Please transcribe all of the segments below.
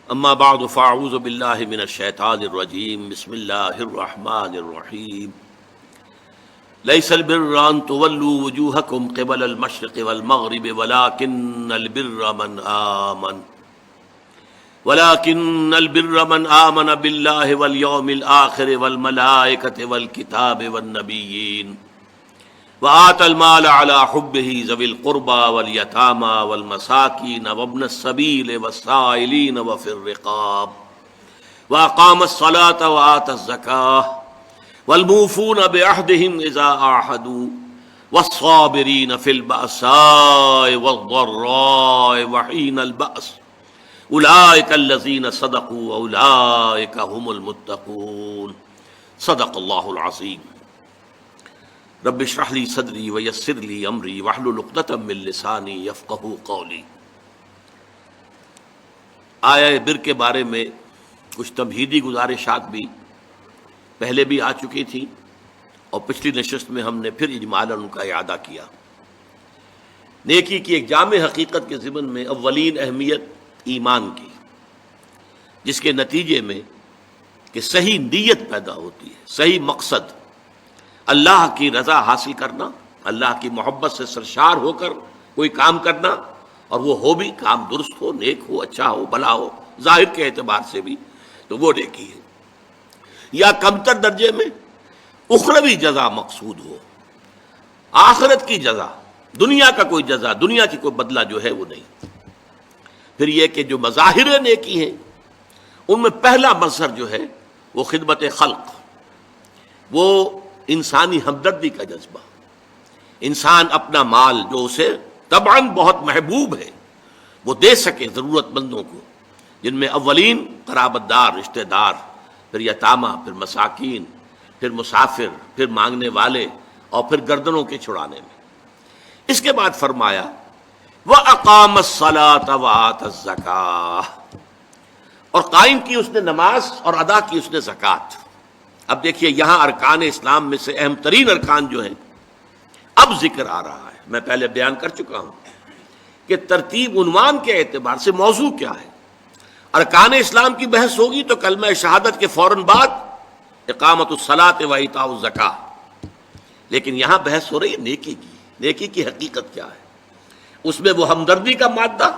اما بعد فاعوذ باللہ من الشیطان الرجیم بسم اللہ الرحمن الرحیم لیس البر ان تولوا وجوہکم قبل المشرق والمغرب ولكن البر من آمن باللہ والیوم الآخر والملائکۃ والکتاب والنبیین وآتى المال على حبه ذوي القربى واليتامى والمساكين وابن السبيل والسائلين وفي الرقاب وأقام الصلاة وآتى الزكاة والموفون بعهدهم إذا عاهدوا والصابرين في البأساء والضراء وحين البأس أولئك الذين صدقوا وأولئك هم المتقون صدق الله العظيم رب اشرح لي صدری ویسر لي امری واحلل عقدۃ من لسانی یفقہوا قولی۔ آیہ بر کے بارے میں کچھ تمہیدی گزارشات بھی پہلے بھی آ چکی تھیں اور پچھلی نشست میں ہم نے پھر اجمالاً ان کا اعادہ کیا۔ نیکی کی ایک جامع حقیقت کے ضمن میں اولین اہمیت ایمان کی، جس کے نتیجے میں کہ صحیح نیت پیدا ہوتی ہے، صحیح مقصد، اللہ کی رضا حاصل کرنا، اللہ کی محبت سے سرشار ہو کر کوئی کام کرنا، اور وہ ہو بھی کام درست ہو، نیک ہو، اچھا ہو، بھلا ہو، ظاہر کے اعتبار سے بھی تو وہ نیکی ہے۔ یا کمتر درجے میں اخروی جزا مقصود ہو، آخرت کی جزا، دنیا کا کوئی جزا، دنیا کی کوئی بدلہ جو ہے وہ نہیں۔ پھر یہ کہ جو مظاہر نیکی ہیں ان میں پہلا مظہر جو ہے وہ خدمت خلق، وہ انسانی ہمدردی کا جذبہ، انسان اپنا مال جو اسے طبعاً بہت محبوب ہے وہ دے سکے ضرورت مندوں کو، جن میں اولین قرابت دار، رشتہ دار، پھر یتامہ، پھر مساکین، پھر مسافر، پھر مانگنے والے، اور پھر گردنوں کے چھڑانے میں۔ اس کے بعد فرمایا وَأَقَامَ الصَّلَاةَ وَآتَى الزَّكَاةَ، اور قائم کی اس نے نماز اور ادا کی اس نے زکوٰۃ۔ اب دیکھیے یہاں ارکان اسلام میں سے اہم ترین ارکان جو ہیں اب ذکر آ رہا ہے۔ میں پہلے بیان کر چکا ہوں کہ ترتیب عنوان کے اعتبار سے موضوع کیا ہے۔ ارکان اسلام کی بحث ہوگی تو کلمہ شہادت کے فوراً بعد اقامت الصلاۃ و ایتاء الزکاۃ، لیکن یہاں بحث ہو رہی ہے نیکی کی۔ نیکی کی حقیقت کیا ہے؟ اس میں وہ ہمدردی کا مادہ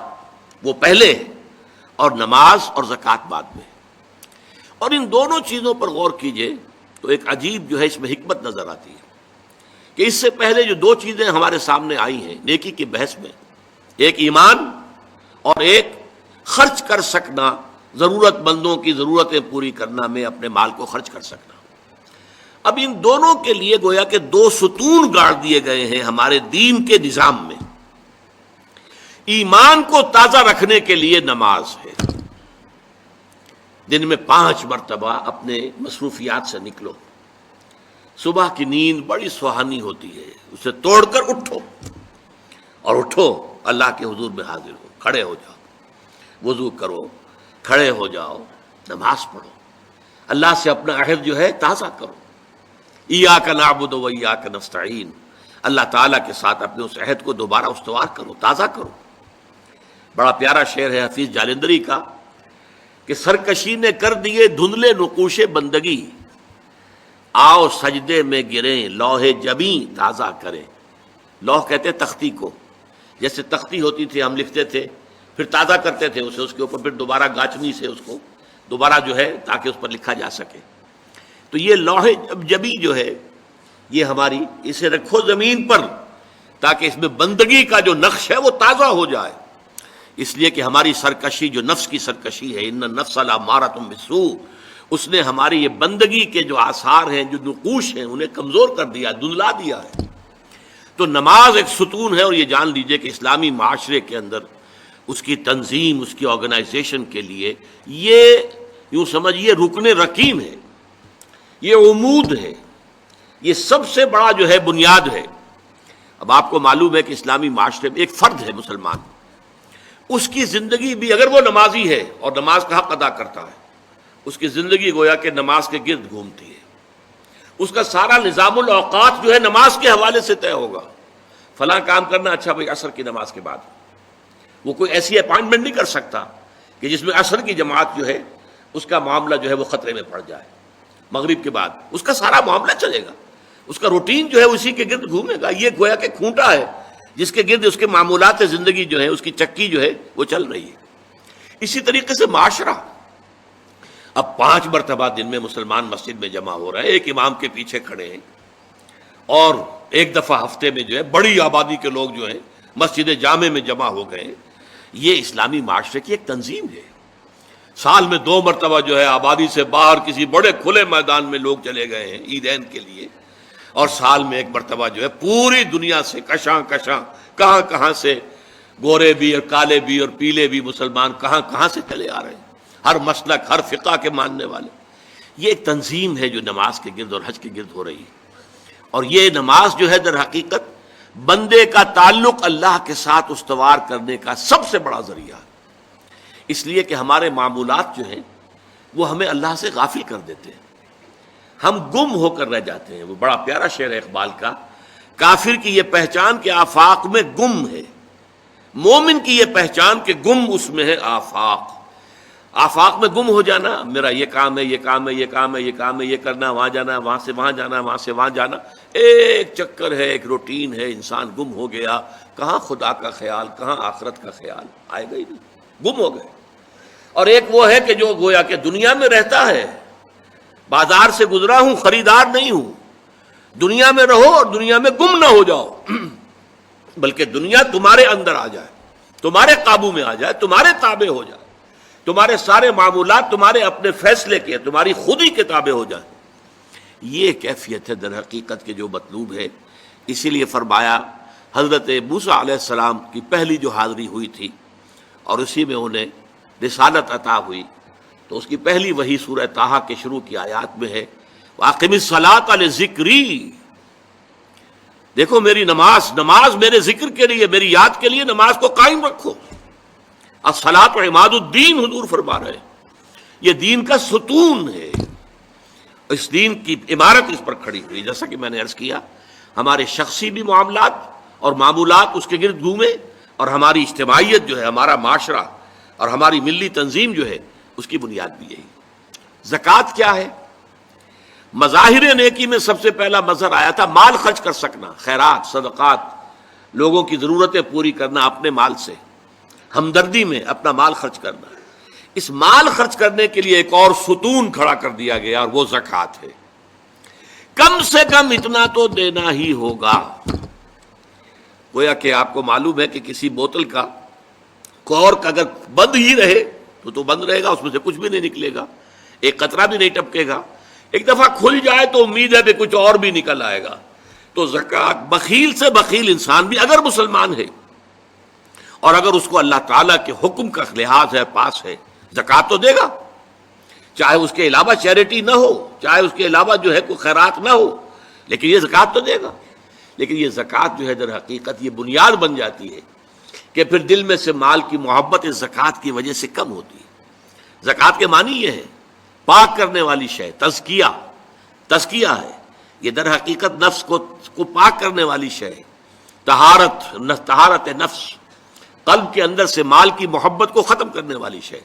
وہ پہلے ہے اور نماز اور زکوٰۃ بعد میں۔ اور ان دونوں چیزوں پر غور کیجئے تو ایک عجیب جو ہے اس میں حکمت نظر آتی ہے کہ اس سے پہلے جو دو چیزیں ہمارے سامنے آئی ہیں نیکی کی بحث میں، ایک ایمان اور ایک خرچ کر سکنا، ضرورت مندوں کی ضرورتیں پوری کرنا، میں اپنے مال کو خرچ کر سکنا۔ اب ان دونوں کے لیے گویا کہ دو ستون گاڑ دیے گئے ہیں ہمارے دین کے نظام میں۔ ایمان کو تازہ رکھنے کے لیے نماز ہے، دن میں 5 مرتبہ اپنے مصروفیات سے نکلو۔ صبح کی نیند بڑی سہانی ہوتی ہے، اسے توڑ کر اٹھو، اور اٹھو اللہ کے حضور میں حاضر ہو، کھڑے ہو جاؤ، وضو کرو، کھڑے ہو جاؤ، نماز پڑھو، اللہ سے اپنا عہد جو ہے تازہ کرو۔ ایاک نعبد و ایاک نستعین، اللہ تعالیٰ کے ساتھ اپنے اس عہد کو دوبارہ استوار کرو، تازہ کرو۔ بڑا پیارا شعر ہے حفیظ جالندری کا کہ سرکشی نے کر دیے دھندلے نقوش بندگی، آؤ سجدے میں گریں لوح جبیں تازہ کریں۔ لوح کہتے تختی کو، جیسے تختی ہوتی تھی ہم لکھتے تھے، پھر تازہ کرتے تھے اسے، اس کے اوپر پھر دوبارہ گاچنی سے اس کو دوبارہ جو ہے تاکہ اس پر لکھا جا سکے۔ تو یہ لوح جبیں جو ہے یہ ہماری، اسے رکھو زمین پر تاکہ اس میں بندگی کا جو نقش ہے وہ تازہ ہو جائے۔ اس لیے کہ ہماری سرکشی جو نفس کی سرکشی ہے، ان النفس لامارۃ بالسوء، اس نے ہماری یہ بندگی کے جو آثار ہیں، جو نقوش ہیں، انہیں کمزور کر دیا، دھندلا دیا ہے۔ تو نماز ایک ستون ہے، اور یہ جان لیجئے کہ اسلامی معاشرے کے اندر اس کی تنظیم، اس کی آرگنائزیشن کے لیے یہ یوں سمجھیے رکن رکین ہے، یہ عمود ہے، یہ سب سے بڑا جو ہے بنیاد ہے۔ اب آپ کو معلوم ہے کہ اسلامی معاشرے میں ایک فرد ہے مسلمان، اس کی زندگی بھی اگر وہ نمازی ہے اور نماز کا حق ادا کرتا ہے، اس کی زندگی گویا کہ نماز کے گرد گھومتی ہے۔ اس کا سارا نظام الاوقات جو ہے نماز کے حوالے سے طے ہوگا۔ فلاں کام کرنا، اچھا بھائی عصر کی نماز کے بعد۔ وہ کوئی ایسی اپائنٹمنٹ نہیں کر سکتا کہ کہ جس میں عصر کی جماعت جو ہے اس کا معاملہ جو ہے وہ خطرے میں پڑ جائے، مغرب کے بعد اس کا سارا معاملہ چلے گا، اس کا روٹین جو ہے اسی کے گرد گھومے گا. یہ گویا کہ کھونٹا ہے جس کے گرد اس کے معمولات زندگی جو ہے، اس کی چکی جو ہے وہ چل رہی ہے. اسی طریقے سے معاشرہ، اب 5 مرتبہ دن میں مسلمان مسجد میں جمع ہو رہے ہیں، ایک امام کے پیچھے کھڑے ہیں، اور ایک دفعہ ہفتے میں جو ہے بڑی آبادی کے لوگ جو ہیں مسجد جامع میں جمع ہو گئے. یہ اسلامی معاشرے کی ایک تنظیم ہے. سال میں 2 مرتبہ جو ہے آبادی سے باہر کسی بڑے کھلے میدان میں لوگ چلے گئے ہیں عیدین کے لیے، اور سال میں 1 مرتبہ جو ہے پوری دنیا سے کشاں کہاں کہاں سے گورے بھی اور کالے بھی اور پیلے بھی مسلمان کہاں سے چلے آ رہے ہیں، ہر مسلک ہر فقہ کے ماننے والے. یہ ایک تنظیم ہے جو نماز کے گرد اور حج کے گرد ہو رہی ہے. اور یہ نماز جو ہے در حقیقت بندے کا تعلق اللہ کے ساتھ استوار کرنے کا سب سے بڑا ذریعہ ہے. اس لیے کہ ہمارے معمولات جو ہیں وہ ہمیں اللہ سے غافل کر دیتے ہیں، ہم گم ہو کر رہ جاتے ہیں. وہ بڑا پیارا شعر ہے اقبال کا، کافر کی یہ پہچان کہ آفاق میں گم ہے، مومن کی یہ پہچان کہ گم اس میں ہے آفاق. آفاق میں گم ہو جانا، میرا یہ کام ہے، یہ کام ہے، یہ کام ہے، یہ کام ہے، یہ کرنا، وہاں جانا، وہاں سے وہاں جانا، وہاں سے وہاں جانا، ایک چکر ہے، ایک روٹین ہے. انسان گم ہو گیا، کہاں خدا کا خیال، کہاں آخرت کا خیال، آئے گا ہی نہیں، گم ہو گئے. اور ایک وہ ہے کہ جو گویا کہ دنیا میں رہتا ہے، بازار سے گزرا ہوں خریدار نہیں ہوں. دنیا میں رہو اور دنیا میں گم نہ ہو جاؤ، بلکہ دنیا تمہارے اندر آ جائے، تمہارے قابو میں آ جائے، تمہارے تابع ہو جائے، تمہارے سارے معمولات تمہارے اپنے فیصلے کے، تمہاری خودی کے تابع ہو جائیں. یہ کیفیت ہے در حقیقت کے جو مطلوب ہے. اسی لیے فرمایا حضرت موسیٰ علیہ السلام کی پہلی جو حاضری ہوئی تھی اور اسی میں انہیں رسالت عطا ہوئی، تو اس کی پہلی وحی سورہ طٰہٰ کے شروع کی آیات میں ہے، وَأَقِمِ الصَّلَاةَ لِذِكْرِي. دیکھو میری نماز میرے ذکر کے لیے، میری یاد کے لیے نماز کو قائم رکھو. الصلاۃ عماد الدین حضور فرما رہے ہیں، یہ دین کا ستون ہے. اس دین کی عمارت اس پر کھڑی ہوئی. جیسا کہ میں نے عرض کیا، ہمارے شخصی بھی معاملات اور معمولات اس کے گرد گھومے، اور ہماری اجتماعیت جو ہے، ہمارا معاشرہ اور ہماری ملی تنظیم جو ہے، اس کی بنیاد بھی یہی. زکوٰۃ کیا ہے؟ مظاہر نیکی میں سب سے پہلا مظہر آیا تھا مال خرچ کر سکنا، خیرات، صدقات، لوگوں کی ضرورتیں پوری کرنا اپنے مال سے، ہمدردی میں اپنا مال خرچ کرنا. اس مال خرچ کرنے کے لیے ایک اور ستون کھڑا کر دیا گیا، اور وہ زکوٰۃ ہے. کم سے کم اتنا تو دینا ہی ہوگا. گویا کہ آپ کو معلوم ہے کہ کسی بوتل کا کارک اگر بند ہی رہے تو بند رہے گا، اس میں سے کچھ بھی نہیں نکلے گا، ایک قطرہ بھی نہیں ٹپکے گا. ایک دفعہ کھل جائے تو امید ہے کہ کچھ اور بھی نکل آئے گا. تو زکوٰۃ، بخیل سے بخیل انسان بھی اگر مسلمان ہے اور اگر اس کو اللہ تعالیٰ کے حکم کا لحاظ ہے، پاس ہے، زکوٰۃ تو دے گا. چاہے اس کے علاوہ چیریٹی نہ ہو، چاہے اس کے علاوہ جو ہے کوئی خیرات نہ ہو، لیکن یہ زکوٰۃ تو دے گا. لیکن یہ زکوٰۃ جو ہے در حقیقت یہ بنیاد بن جاتی ہے کہ پھر دل میں سے مال کی محبت اس زکوٰۃ کی وجہ سے کم ہوتی ہے. زکوٰۃ کے معنی یہ ہے پاک کرنے والی شے، تزکیہ ہے. یہ در حقیقت نفس کو پاک کرنے والی شے، طہارت نفس، قلب کے اندر سے مال کی محبت کو ختم کرنے والی شے.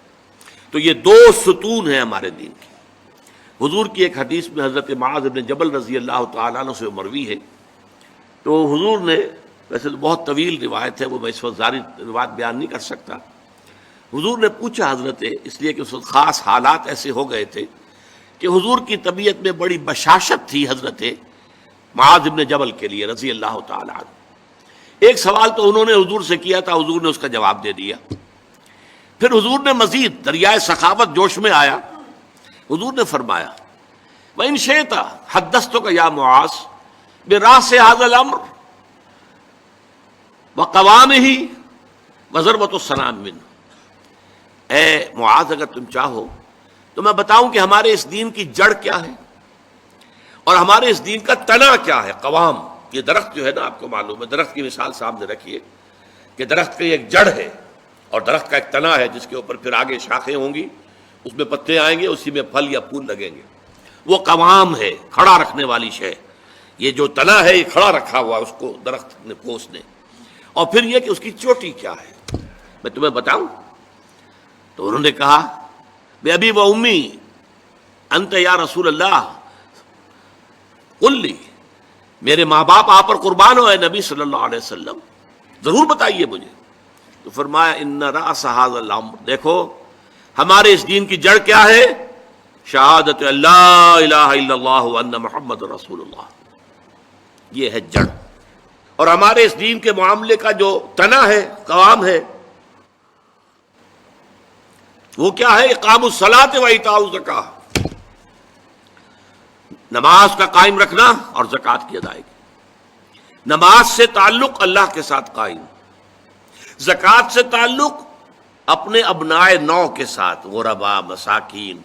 تو یہ 2 ستون ہیں ہمارے دین کی. حضور کی ایک حدیث میں حضرت معاذ بن جبل رضی اللہ تعالیٰ عنہ سے مروی ہے، تو حضور نے، ویسے تو بہت طویل روایت ہے، وہ میں اس وقت ساری روایت بیان نہیں کر سکتا. حضور نے پوچھا حضرت، اس لیے کہ اس وقت خاص حالات ایسے ہو گئے تھے کہ حضور کی طبیعت میں بڑی بشاشت تھی حضرت معاذ بن جبل کے لیے رضی اللہ تعالیٰ عنہ. ایک سوال تو انہوں نے حضور سے کیا تھا، حضور نے اس کا جواب دے دیا. پھر حضور نے مزید دریائے سخاوت جوش میں آیا، حضور نے فرمایا وَإِن شِئْتَ حَدَّثْتُكَ يَا مُعَاذ بِرَأْسِ هَذَا الْأَمْرِ وَقَوَامِهِ وَضَرْبَةُ السَّنَامِ مِنْهُ. اے معاذ، اگر تم چاہو تو میں بتاؤں کہ ہمارے اس دین کی جڑ کیا ہے اور ہمارے اس دین کا تنا کیا ہے. قوام، یہ درخت جو ہے نا، آپ کو معلوم ہے، درخت کی مثال سامنے رکھیے کہ درخت کی ایک جڑ ہے اور درخت کا ایک تنا ہے جس کے اوپر پھر آگے شاخیں ہوں گی، اس میں پتے آئیں گے، اسی میں پھل یا پھول لگیں گے. وہ قوام ہے، کھڑا رکھنے والی شے. یہ جو تنا ہے یہ کھڑا رکھا ہوا اس کو درخت نے، پوس نے. اور پھر یہ کہ اس کی چوٹی کیا ہے، میں تمہیں بتاؤں. تو انہوں نے کہا بے ابی و امی انت یا رسول اللہ قل لی، میرے ماں باپ آپ پر قربان ہو اے نبی صلی اللہ علیہ وسلم، ضرور بتائیے مجھے۔ تو فرمایا ان رأس ھذا الامر، دیکھو ہمارے اس دین کی جڑ کیا ہے؟ شہادت اللہ الہ الا اللہ وان محمد رسول اللہ، یہ ہے جڑ۔ اور ہمارے اس دین کے معاملے کا جو تنا ہے، قوام ہے، وہ کیا ہے؟ اقام الصلاۃ و ایتاء الزکاۃ، نماز کا قائم رکھنا اور زکوٰۃ کی ادائیگی۔ نماز سے تعلق اللہ کے ساتھ قائم، زکوٰۃ سے تعلق اپنے ابناء نو کے ساتھ، غربا، مساکین،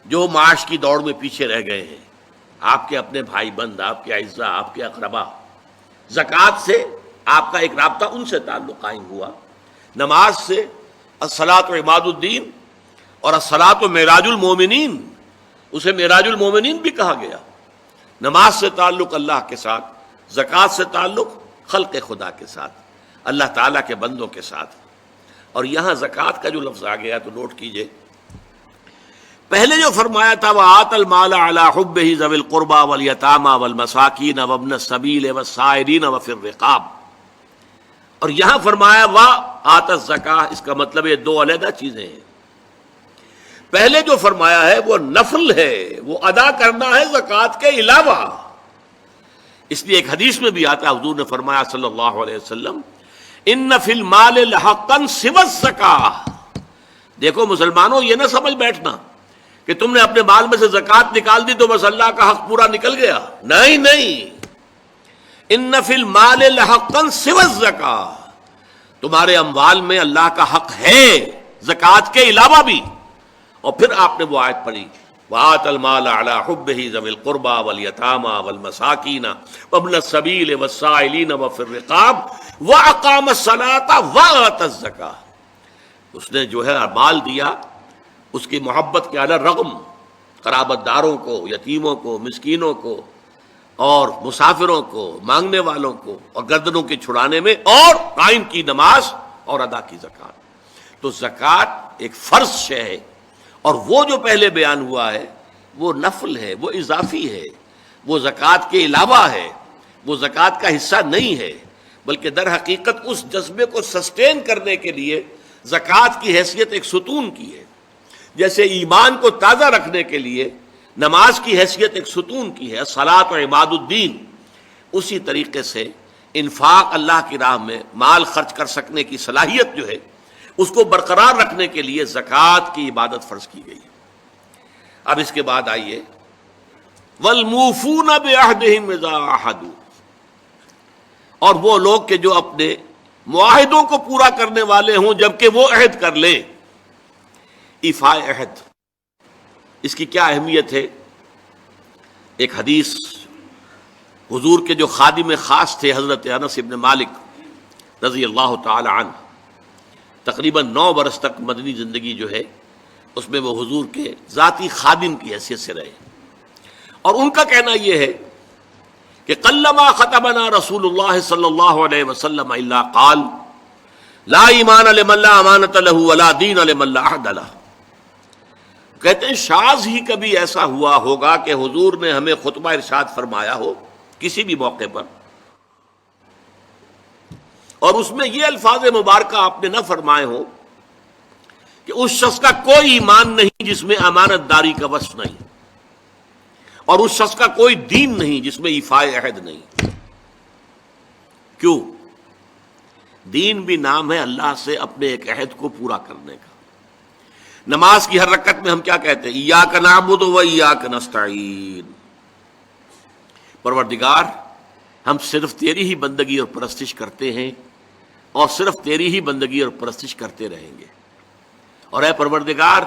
جو معاش کی دوڑ میں پیچھے رہ گئے ہیں، آپ کے اپنے بھائی بند، آپ کے اعزاء، آپ کے اقربا، زکوٰۃ سے آپ کا ایک رابطہ ان سے تعلق قائم ہوا۔ نماز سے الصلاۃ و عماد الدین، اور الصلاۃ و معراج المومنین، اسے معراج المومنین بھی کہا گیا۔ نماز سے تعلق اللہ کے ساتھ، زکوٰۃ سے تعلق خلق خدا کے ساتھ، اللہ تعالیٰ کے بندوں کے ساتھ۔ اور یہاں زکوٰۃ کا جو لفظ آ گیا تو نوٹ کیجئے، پہلے جو فرمایا تھا وَآتَ الْمَالَ عَلَىٰ حُبِّهِ ذَوِي الْقُرْبَىٰ وَالْيَتَامَىٰ وَالْمَسَاكِينَ وَابْنَ السَّبِيلِ وَالسَّائِلِينَ وَفِي الرِّقَابِ، اور یہاں فرمایا وَآتَ الزَّكَاةَ، اس کا مطلب یہ دو علیحدہ چیزیں ہیں۔ پہلے جو فرمایا ہے وہ نفل ہے، وہ ادا کرنا ہے زکوٰۃ کے علاوہ۔ اس لیے ایک حدیث میں بھی آتا ہے، حضور نے فرمایا صلی اللہ علیہ وسلم ان فی المال لحقا سوی الزکاۃ، دیکھو مسلمانوں یہ نہ سمجھ بیٹھنا کہ تم نے اپنے مال میں سے زکوٰۃ نکال دی تو بس اللہ کا حق پورا نکل گیا، نہیں نہیں، ان فی المال لحقا سوی الزکاۃ، تمہارے اموال میں اللہ کا حق ہے زکوٰۃ کے علاوہ بھی۔ اور پھر آپ نے وہ آیت پڑھی وَآتَ الْمَالَ عَلَىٰ حُبِّهِ ذَوِي الْقُرْبَىٰ وَالْيَتَامَىٰ وَالْمَسَاكِينَ وَابْنَ السَّبِيلِ وَالسَّائِلِينَ وَفِي الرِّقَابِ وَأَقَامَ الصَّلَاةَ وَآتَى الزَّكَاةَ، اس نے جو ہے مال دیا اس کی محبت کے علی رغم، قرابت داروں کو، یتیموں کو، مسکینوں کو، اور مسافروں کو، مانگنے والوں کو، اور گردنوں کے چھڑانے میں، اور قائم کی نماز اور ادا کی زکوٰۃ۔ تو زکوٰۃ ایک فرض شے ہے، اور وہ جو پہلے بیان ہوا ہے وہ نفل ہے، وہ اضافی ہے، وہ زکوٰۃ کے علاوہ ہے، وہ زکوٰۃ کا حصہ نہیں ہے، بلکہ در حقیقت اس جذبے کو سسٹین کرنے کے لیے زکوٰۃ کی حیثیت ایک ستون کی ہے، جیسے ایمان کو تازہ رکھنے کے لیے نماز کی حیثیت ایک ستون کی ہے، الصلاۃ و عماد الدین، اسی طریقے سے انفاق اللہ کی راہ میں مال خرچ کر سکنے کی صلاحیت جو ہے اس کو برقرار رکھنے کے لیے زکوٰۃ کی عبادت فرض کی گئی۔ اب اس کے بعد آئیے وَالْمُوفُونَ بِعَهْدِهِمْ إِذَا عَاهَدُوا، اور وہ لوگ کہ جو اپنے معاہدوں کو پورا کرنے والے ہوں جبکہ وہ عہد کر لیں۔ ایفاء عہد، اس کی کیا اہمیت ہے؟ ایک حدیث، حضور کے جو خادم خاص تھے حضرت انس بن مالک رضی اللہ تعالی عنہ، تقریباً 9 برس تک مدنی زندگی جو ہے اس میں وہ حضور کے ذاتی خادم کی حیثیت سے رہے، اور ان کا کہنا یہ ہے کہ قلما خطبنا رسول اللہ صلی اللہ علیہ وسلم الا قال لا ایمان لمن لا امانۃ له ولا دین لمن لا عہد له، کہتے ہیں شاذ ہی کبھی ایسا ہوا ہوگا کہ حضور نے ہمیں خطبہ ارشاد فرمایا ہو کسی بھی موقع پر، اور اس میں یہ الفاظ مبارکہ آپ نے نہ فرمائے ہو کہ اس شخص کا کوئی ایمان نہیں جس میں امانت داری کا وصف نہیں، اور اس شخص کا کوئی دین نہیں جس میں ایفاء عہد نہیں۔ کیوں؟ دین بھی نام ہے اللہ سے اپنے ایک عہد کو پورا کرنے کا۔ نماز کی ہر رکعت میں ہم کیا کہتے ہیں؟ ایاک نعبد و ایاک نستعین، پروردگار ہم صرف تیری ہی بندگی اور پرستش کرتے ہیں، اور صرف تیری ہی بندگی اور پرستش کرتے رہیں گے، اور اے پروردگار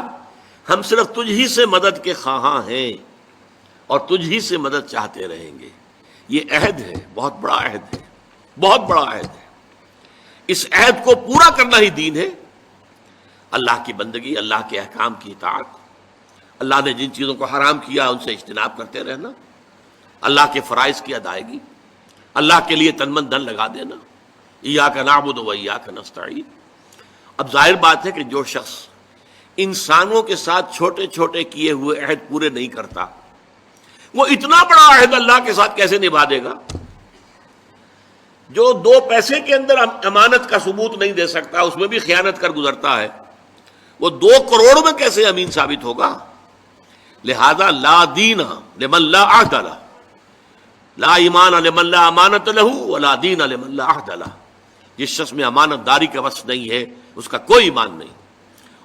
ہم صرف تجھ ہی سے مدد کے خواہاں ہیں اور تجھ ہی سے مدد چاہتے رہیں گے۔ یہ عہد ہے، بہت بڑا عہد ہے، بہت بڑا عہد ہے۔ اس عہد کو پورا کرنا ہی دین ہے۔ اللہ کی بندگی، اللہ کے احکام کی اطاعت، اللہ نے جن چیزوں کو حرام کیا ان سے اجتناب کرتے رہنا، اللہ کے فرائض کی ادائیگی، اللہ کے لیے تن من دھن لگا دینا، ایاک نعبد و ایاک نستعین۔ اب ظاہر بات ہے کہ جو شخص انسانوں کے ساتھ چھوٹے چھوٹے کیے ہوئے عہد پورے نہیں کرتا، وہ اتنا بڑا عہد اللہ کے ساتھ کیسے نبھا دے گا؟ جو 2 پیسے کے اندر امانت کا ثبوت نہیں دے سکتا، اس میں بھی خیانت کر گزرتا ہے، وہ 2 کروڑ میں کیسے امین ثابت ہوگا؟ لہذا لا دین لمن لا عہد لہ، لا ایمان لمن لا امانت لہ ولا دین لمن لا عہد لہ۔ جس شخص میں امانت داری کا وصف نہیں ہے اس کا کوئی ایمان نہیں،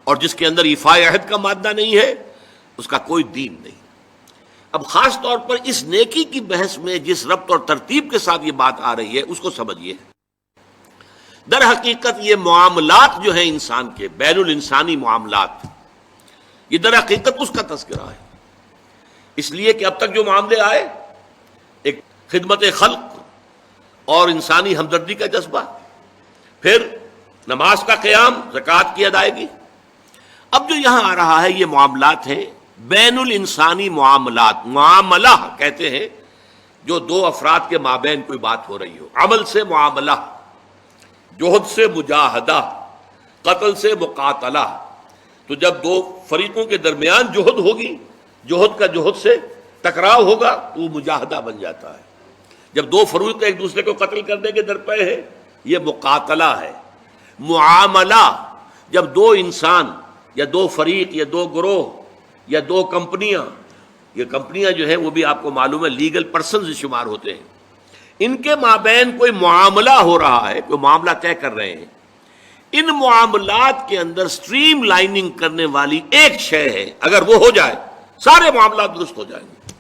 اور جس کے اندر ایفاء عہد کا مادہ نہیں ہے اس کا کوئی دین نہیں۔ اب خاص طور پر اس نیکی کی بحث میں جس ربط اور ترتیب کے ساتھ یہ بات آ رہی ہے اس کو سمجھیے۔ در حقیقت یہ معاملات جو ہیں انسان کے، بین الانسانی معاملات، یہ در حقیقت اس کا تذکرہ ہے، اس لیے کہ اب تک جو معاملے آئے، ایک خدمت خلق اور انسانی ہمدردی کا جذبہ، پھر نماز کا قیام، زکوٰۃ کی ادائیگی، اب جو یہاں آ رہا ہے یہ معاملات ہیں بین الانسانی معاملات۔ معاملہ کہتے ہیں جو 2 افراد کے مابین کوئی بات ہو رہی ہو، عمل سے معاملہ، جوہد سے مجاہدہ، قتل سے مقاتلہ۔ تو جب 2 فریقوں کے درمیان جوہد ہوگی، جوہد کا جوہد سے ٹکراؤ ہوگا تو وہ مجاہدہ بن جاتا ہے۔ جب 2 فریق ایک دوسرے کو قتل کرنے کے درپے ہیں یہ مقاتلہ ہے۔ معاملہ جب 2 انسان یا 2 فریق یا 2 گروہ یا 2 کمپنیاں، یہ کمپنیاں جو ہیں وہ بھی آپ کو معلوم ہے لیگل پرسنز شمار ہوتے ہیں، ان کے مابین کوئی معاملہ ہو رہا ہے، کوئی معاملہ طے کر رہے ہیں، ان معاملات کے اندر سٹریم لائننگ کرنے والی ایک شے ہے، اگر وہ ہو جائے سارے معاملات درست ہو جائیں گے۔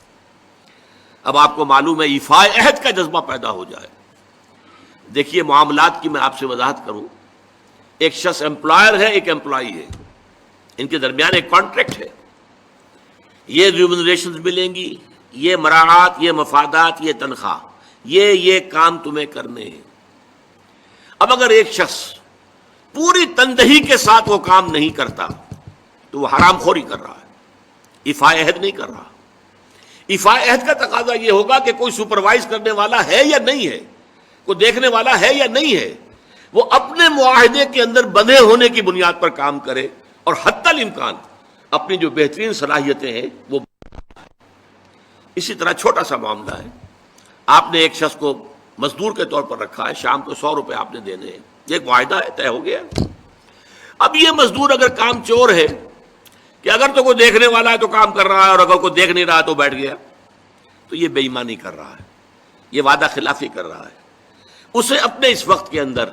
اب آپ کو معلوم ہے ایفاء عہد کا جذبہ پیدا ہو جائے۔ دیکھیے معاملات کی میں آپ سے وضاحت کروں، ایک شخص امپلائر ہے، ایک امپلائی ہے، ان کے درمیان ایک کانٹریکٹ ہے، یہ ریمونریشنز ملیں گی، یہ مراعات، یہ مفادات، یہ تنخواہ، یہ کام تمہیں کرنے ہیں۔ اب اگر ایک شخص پوری تندہی کے ساتھ وہ کام نہیں کرتا تو وہ حرام خوری کر رہا ہے، ایفاء عہد نہیں کر رہا۔ ایفاء عہد کا تقاضا یہ ہوگا کہ کوئی سپروائز کرنے والا ہے یا نہیں ہے، کوئی دیکھنے والا ہے یا نہیں ہے، وہ اپنے معاہدے کے اندر بندھے ہونے کی بنیاد پر کام کرے اور حتی الامکان اپنی جو بہترین صلاحیتیں ہیں وہ۔ اسی طرح چھوٹا سا معاملہ ہے، آپ نے ایک شخص کو مزدور کے طور پر رکھا ہے، شام کو 100 روپے آپ نے دینے ہیں، یہ ایک معاہدہ ہے، طے ہو گیا۔ اب یہ مزدور اگر کام چور ہے کہ اگر تو کوئی دیکھنے والا ہے تو کام کر رہا ہے اور اگر کوئی دیکھ نہیں رہا تو بیٹھ گیا، تو یہ بے ایمانی کر رہا ہے، یہ وعدہ خلافی کر رہا ہے۔ اسے اپنے اس وقت کے اندر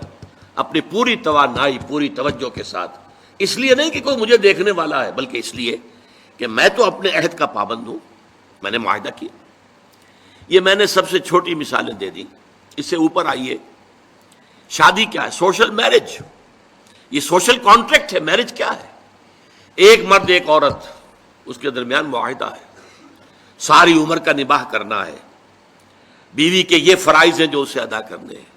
اپنی پوری توانائی، پوری توجہ کے ساتھ، اس لیے نہیں کہ کوئی مجھے دیکھنے والا ہے بلکہ اس لیے کہ میں تو اپنے عہد کا پابند ہوں، میں نے معاہدہ کیا۔ یہ میں نے سب سے چھوٹی مثالیں دے دی، اس سے اوپر آئیے، شادی کیا ہے؟ سوشل میرج، یہ سوشل کانٹریکٹ ہے۔ میرج کیا ہے؟ ایک مرد ایک عورت، اس کے درمیان معاہدہ ہے، ساری عمر کا نباہ کرنا ہے، بیوی کے یہ فرائض ہیں جو اسے ادا کرنے ہیں،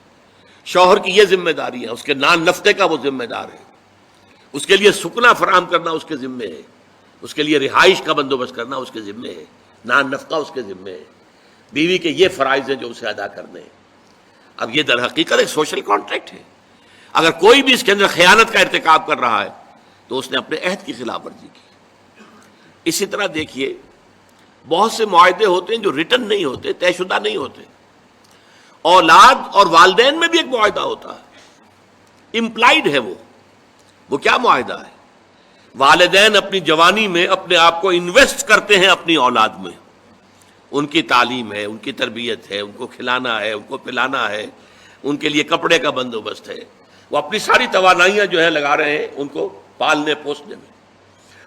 شوہر کی یہ ذمہ داری ہے، اس کے نان نفقے کا وہ ذمہ دار ہے، اس کے لیے سکنا فراہم کرنا اس کے ذمے ہے، اس کے لیے رہائش کا بندوبست کرنا اس کے ذمے ہے، نان نفقہ اس کے ذمے ہے، بیوی کے یہ فرائض ہیں جو اسے ادا کرنے ہیں۔ اب یہ در حقیقت ایک سوشل کانٹریکٹ ہے۔ اگر کوئی بھی اس کے اندر خیانت کا ارتکاب کر رہا ہے تو اس نے اپنے عہد کی خلاف ورزی کی۔ اسی طرح دیکھیے بہت سے معاہدے ہوتے ہیں جو ریٹن نہیں ہوتے، طے شدہ نہیں ہوتے۔ اولاد اور والدین میں بھی ایک معاہدہ ہوتا ہے، امپلائڈ ہے وہ کیا معاہدہ ہے؟ والدین اپنی جوانی میں اپنے آپ کو انویسٹ کرتے ہیں اپنی اولاد میں، ان کی تعلیم ہے، ان کی تربیت ہے، ان کو کھلانا ہے، ان کو پلانا ہے، ان کے لیے کپڑے کا بندوبست ہے، وہ اپنی ساری توانائیاں جو ہے لگا رہے ہیں ان کو پالنے پوسنے میں۔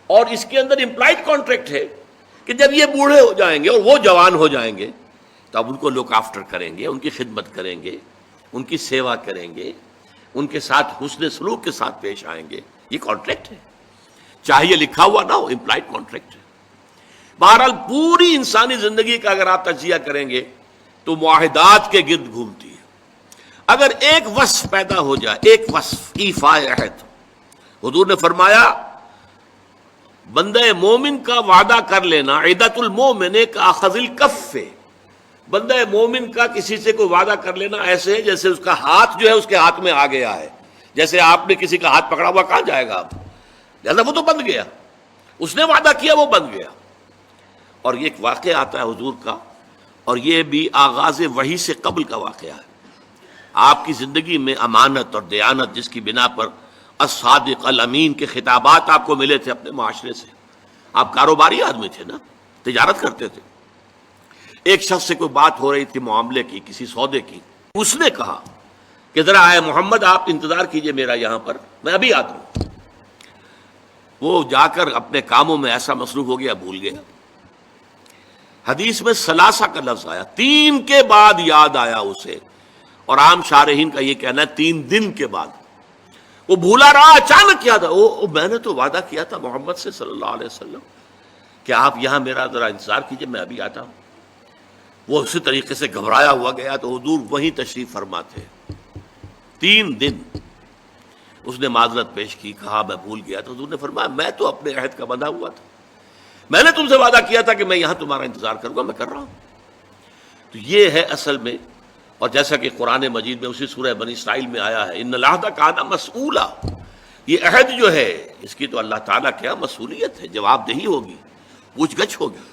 اور اس کے اندر امپلائڈ کانٹریکٹ ہے کہ جب یہ بوڑھے ہو جائیں گے اور وہ جوان ہو جائیں گے تب ان کو لک آفٹر کریں گے، ان کی خدمت کریں گے، ان کی سیوا کریں گے، ان کے ساتھ حسن سلوک کے ساتھ پیش آئیں گے۔ یہ کانٹریکٹ ہے، چاہے یہ لکھا ہوا نہ ہو، امپلائڈ کانٹریکٹ ہے۔ بہرحال پوری انسانی زندگی کا اگر آپ تجزیہ کریں گے تو معاہدات کے گرد گھومتی ہے۔ اگر ایک وصف پیدا ہو جائے، ایک وصف ایفاء عہد، حضور نے فرمایا بندہ مومن کا وعدہ کر لینا عدت المومن کا اخذ الکف، بندہ مومن کا کسی سے کوئی وعدہ کر لینا ایسے ہے جیسے اس کا ہاتھ جو ہے اس کے ہاتھ میں آ گیا ہے۔ جیسے آپ نے کسی کا ہاتھ پکڑا ہوا، کہاں جائے گا آپ؟ لہذا وہ تو بن گیا، اس نے وعدہ کیا وہ بن گیا۔ اور یہ ایک واقعہ آتا ہے حضور کا، اور یہ بھی آغاز وحی سے قبل کا واقعہ ہے۔ آپ کی زندگی میں امانت اور دیانت، جس کی بنا پر الصادق الامین کے خطابات آپ کو ملے تھے اپنے معاشرے سے، آپ کاروباری آدمی تھے نا، تجارت کرتے تھے۔ ایک شخص سے کوئی بات ہو رہی تھی معاملے کی، کسی سودے کی، اس نے کہا کہ ذرا آئے محمد آپ انتظار کیجئے میرا یہاں پر، میں ابھی آتا ہوں۔ وہ جا کر اپنے کاموں میں ایسا مصروف ہو گیا، بھول گیا۔ حدیث میں ثلاثہ کا لفظ آیا، 3 کے بعد یاد آیا اسے، اور عام شارحین کا یہ کہنا ہے 3 دن کے بعد۔ وہ بھولا رہا، اچانک یاد آیا، میں نے تو وعدہ کیا تھا محمد سے صلی اللہ علیہ وسلم کہ آپ یہاں میرا ذرا انتظار کیجئے، میں ابھی آتا ہوں۔ وہ اسی طریقے سے گھبرایا ہوا گیا تو حضور وہیں تشریف فرما تھے۔ 3 دن اس نے معذرت پیش کی، کہا میں بھول گیا، تو حضور نے فرمایا میں تو اپنے عہد کا بندھا ہوا تھا، میں نے تم سے وعدہ کیا تھا کہ میں یہاں تمہارا انتظار کروں گا، میں کر رہا ہوں۔ تو یہ ہے اصل میں، اور جیسا کہ قرآن مجید میں اسی سورہ بنی اسرائیل میں آیا ہے، ان العہد کان مسئولا، یہ عہد جو ہے اس کی تو اللہ تعالیٰ کیا مسئولیت ہے، جواب دہی ہوگی، پوچھ گچھ ہوگی۔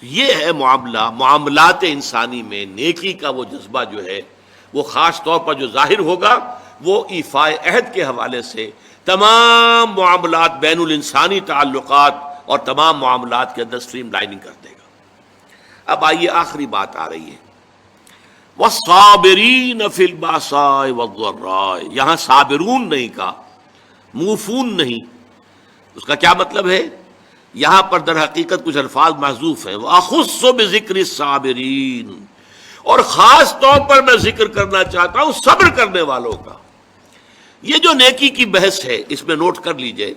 تو یہ ہے معاملہ، معاملات انسانی میں نیکی کا وہ جذبہ جو ہے وہ خاص طور پر جو ظاہر ہوگا وہ ایفائے عہد کے حوالے سے تمام معاملات، بین الانسانی تعلقات اور تمام معاملات کے اندر اسٹریم لائننگ کر دے گا۔ اب آئیے آخری بات آ رہی ہے، وَالصَّابِرِينَ فِي الْبَأْسَاءِ وَالضَّرَّاءِ، یہاں صابرون نہیں کہا، موفون نہیں۔ اس کا کیا مطلب ہے؟ یہاں پر در حقیقت کچھ الفاظ محذوف ہیں، وَأَخُصُّ بِذِكْرِ الصَّابِرِينَ، اور خاص طور پر میں ذکر کرنا چاہتا ہوں صبر کرنے والوں کا۔ یہ جو نیکی کی بحث ہے اس میں نوٹ کر لیجئے،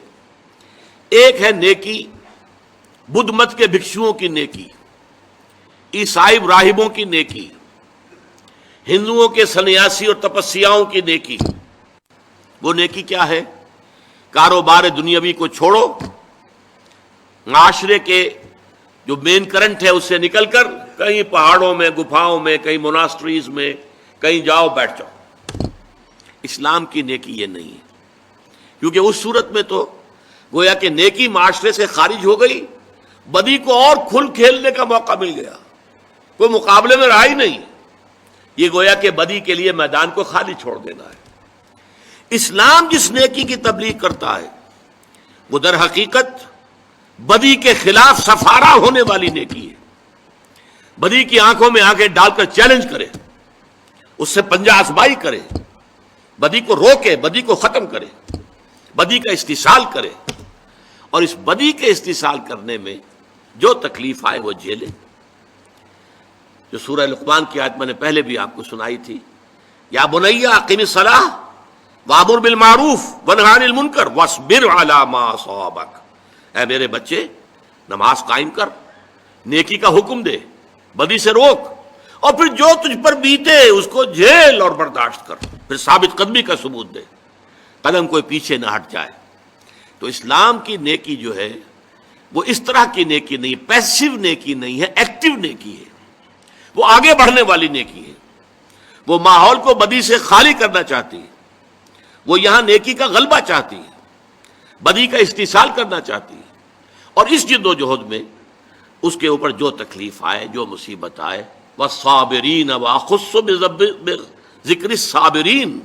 ایک ہے نیکی بدھ مت کے بھکشوؤں کی نیکی، عیسائی راہبوں کی نیکی، ہندوؤں کے سنیاسی اور تپسیاؤں کی نیکی۔ وہ نیکی کیا ہے؟ کاروبار دنیاوی کو چھوڑو، معاشرے کے جو مین کرنٹ ہے اس سے نکل کر کہیں پہاڑوں میں، گفاؤں میں، کہیں موناسٹریز میں، کہیں جاؤ بیٹھ جاؤ۔ اسلام کی نیکی یہ نہیں ہے، کیونکہ اس صورت میں تو گویا کہ نیکی معاشرے سے خارج ہو گئی، بدی کو اور کھل کھیلنے کا موقع مل گیا، کوئی مقابلے میں رہا ہی نہیں۔ یہ گویا کہ بدی کے لیے میدان کو خالی چھوڑ دینا ہے۔ اسلام جس نیکی کی تبلیغ کرتا ہے وہ در حقیقت بدی کے خلاف سفارہ ہونے والی نیکی ہے۔ بدی کی آنکھوں میں آنکھیں ڈال کر چیلنج کرے، اس سے پنجہ ازمائی کرے، بدی کو روکے، بدی کو ختم کرے، بدی کا استحصال کرے، اور اس بدی کے استحصال کرنے میں جو تکلیف آئے وہ جھیلے۔ جو سورہ لقمان کی آیت میں نے پہلے بھی آپ کو سنائی تھی، یا بنی اقم الصلاۃ وامر بالمعروف وانہ عن المنکر واصبر علی ما اصابک، اے میرے بچے نماز قائم کر، نیکی کا حکم دے، بدی سے روک، اور پھر جو تجھ پر بیتے اس کو جھیل اور برداشت کر، پھر ثابت قدمی کا ثبوت دے، قدم کوئی پیچھے نہ ہٹ جائے۔ تو اسلام کی نیکی جو ہے وہ اس طرح کی نیکی نہیں، پیسیو نیکی نہیں ہے، ایکٹیو نیکی ہے، وہ آگے بڑھنے والی نیکی ہے، وہ ماحول کو بدی سے خالی کرنا چاہتی ہے، وہ یہاں نیکی کا غلبہ چاہتی ہے، بدی کا استحصال کرنا چاہتی ہے، اور اس جد و جہد میں اس کے اوپر جو تکلیف آئے، جو مصیبت آئے، وَالصَّابِرِينَ وَأَخُصُّ بِذِكْرِ الصَّابِرِينَ،